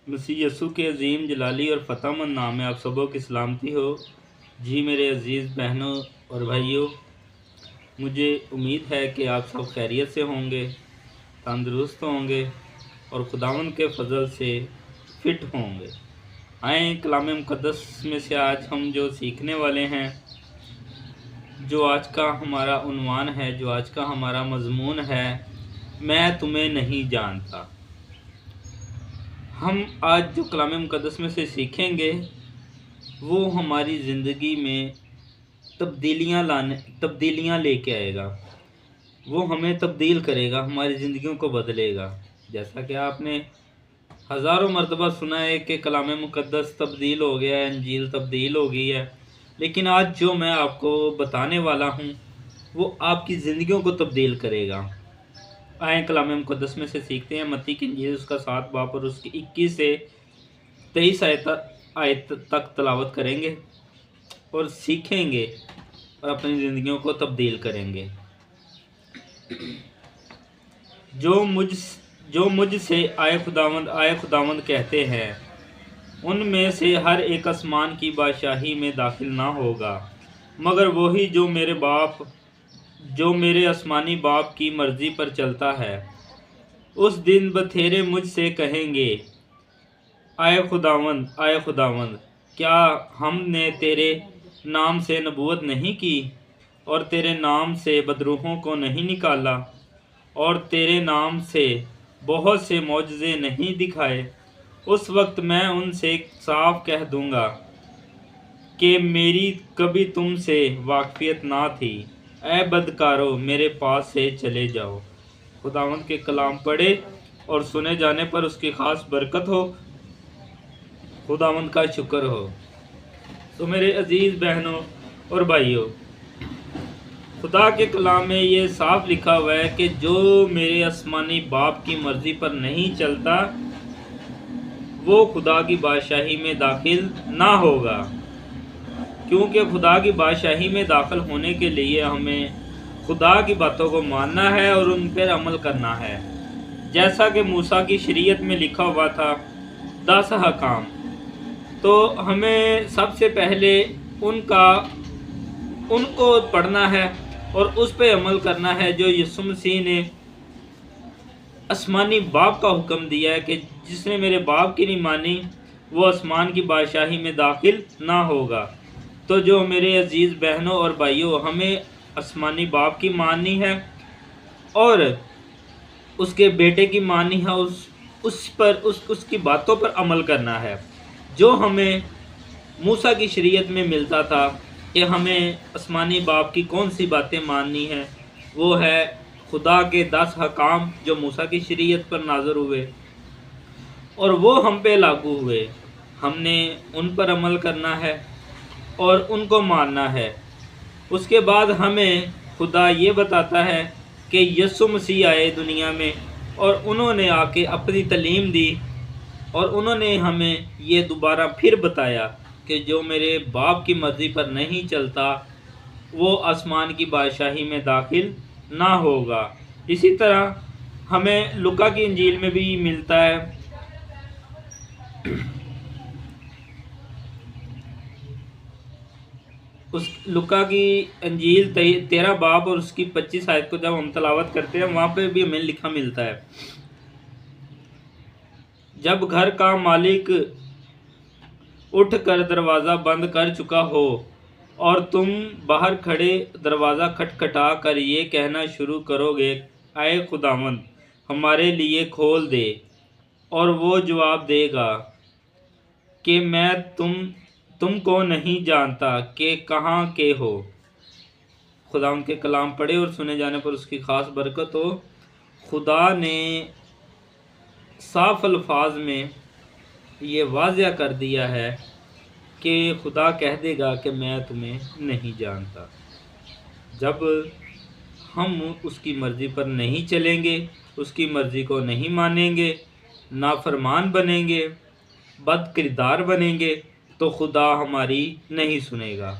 مسیح یسوع کے عظیم جلالی اور فتح مند نام میں آپ سبوں کی سلامتی ہو۔ جی میرے عزیز بہنوں اور بھائیوں، مجھے امید ہے کہ آپ سب خیریت سے ہوں گے، تندرست ہوں گے اور خداوند کے فضل سے فٹ ہوں گے۔ آئیں کلام مقدس میں سے آج ہم جو سیکھنے والے ہیں، جو آج کا ہمارا عنوان ہے، جو آج کا ہمارا مضمون ہے، میں تمہیں نہیں جانتا۔ ہم آج جو کلام مقدس میں سے سیکھیں گے وہ ہماری زندگی میں تبدیلیاں لے کے آئے گا، وہ ہمیں تبدیل کرے گا، ہماری زندگیوں کو بدلے گا۔ جیسا کہ آپ نے ہزاروں مرتبہ سنا ہے کہ کلام مقدس تبدیل ہو گیا ہے، انجیل تبدیل ہو گئی ہے، لیکن آج جو میں آپ کو بتانے والا ہوں وہ آپ کی زندگیوں کو تبدیل کرے گا۔ آئیں کلام مقدس میں سے سیکھتے ہیں۔ متی کی انجیل اس کا 7 باب اور اس کی 21 سے 23 آیت تک تلاوت کریں گے اور سیکھیں گے اور اپنی زندگیوں کو تبدیل کریں گے۔ جو مجھ سے آئے خداوند کہتے ہیں، ان میں سے ہر ایک آسمان کی بادشاہی میں داخل نہ ہوگا، مگر وہی جو میرے آسمانی باپ کی مرضی پر چلتا ہے۔ اس دن بتھیرے مجھ سے کہیں گے، آئے خداوند، کیا ہم نے تیرے نام سے نبوت نہیں کی اور تیرے نام سے بدروحوں کو نہیں نکالا اور تیرے نام سے بہت سے معجزے نہیں دکھائے؟ اس وقت میں ان سے صاف کہہ دوں گا کہ میری کبھی تم سے واقفیت نہ تھی، اے بدکارو، میرے پاس سے چلے جاؤ۔ خداوند کے کلام پڑھے اور سنے جانے پر اس کی خاص برکت ہو۔ خداوند کا شکر ہو۔ تو میرے عزیز بہنوں اور بھائیوں، خدا کے کلام میں یہ صاف لکھا ہوا ہے کہ جو میرے آسمانی باپ کی مرضی پر نہیں چلتا وہ خدا کی بادشاہی میں داخل نہ ہوگا۔ کیونکہ خدا کی بادشاہی میں داخل ہونے کے لیے ہمیں خدا کی باتوں کو ماننا ہے اور ان پر عمل کرنا ہے۔ جیسا کہ موسیٰ کی شریعت میں لکھا ہوا تھا 10 احکام، تو ہمیں سب سے پہلے ان کو پڑھنا ہے اور اس پہ عمل کرنا ہے جو یسوع مسیح نے آسمانی باپ کا حکم دیا ہے کہ جس نے میرے باپ کی نہیں مانی وہ آسمان کی بادشاہی میں داخل نہ ہوگا۔ تو جو میرے عزیز بہنوں اور بھائیوں، ہمیں آسمانی باپ کی ماننی ہے اور اس کے بیٹے کی ماننی ہے، اس کی باتوں پر عمل کرنا ہے۔ جو ہمیں موسیٰ کی شریعت میں ملتا تھا کہ ہمیں آسمانی باپ کی کون سی باتیں ماننی ہیں، وہ ہے خدا کے 10 احکام جو موسیٰ کی شریعت پر نازل ہوئے اور وہ ہم پہ لاگو ہوئے۔ ہم نے ان پر عمل کرنا ہے اور ان کو ماننا ہے۔ اس کے بعد ہمیں خدا یہ بتاتا ہے کہ یسوع مسیح آئے دنیا میں اور انہوں نے آ کے اپنی تعلیم دی اور انہوں نے ہمیں یہ دوبارہ پھر بتایا کہ جو میرے باپ کی مرضی پر نہیں چلتا وہ آسمان کی بادشاہی میں داخل نہ ہوگا۔ اسی طرح ہمیں لوکا کی انجیل میں بھی ملتا ہے۔ اس لوکا کی انجیل 13 باب اور اس کی 25 آیت کو جب ہم تلاوت کرتے ہیں وہاں پہ بھی ہمیں لکھا ملتا ہے، جب گھر کا مالک اٹھ کر دروازہ بند کر چکا ہو اور تم باہر کھڑے دروازہ کھٹکھٹا کر یہ کہنا شروع کرو گے، اے خداوند ہمارے لیے کھول دے، اور وہ جواب دے گا کہ میں تم کو نہیں جانتا کہ کہاں کے ہو۔ خداوند کے کلام پڑھے اور سنے جانے پر اس کی خاص برکت ہو۔ خدا نے صاف الفاظ میں یہ واضح کر دیا ہے کہ خدا کہہ دے گا کہ میں تمہیں نہیں جانتا۔ جب ہم اس کی مرضی پر نہیں چلیں گے، اس کی مرضی کو نہیں مانیں گے، نافرمان بنیں گے، بد کردار بنیں گے، تو خدا ہماری نہیں سنے گا۔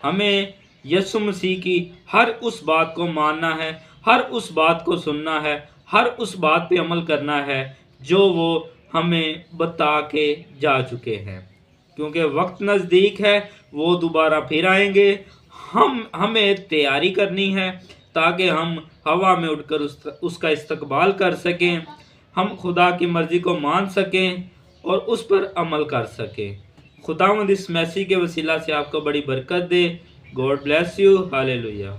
ہمیں یسوع مسیح کی ہر اس بات کو ماننا ہے، ہر اس بات کو سننا ہے، ہر اس بات پہ عمل کرنا ہے جو وہ ہمیں بتا کے جا چکے ہیں، کیونکہ وقت نزدیک ہے، وہ دوبارہ پھر آئیں گے۔ ہمیں تیاری کرنی ہے تاکہ ہم ہوا میں اٹھ کر اس کا استقبال کر سکیں، ہم خدا کی مرضی کو مان سکیں اور اس پر عمل کر سکیں۔ خداوند اس میسیج کے وسیلہ سے آپ کو بڑی برکت دے۔ God bless you. ہالےلویا۔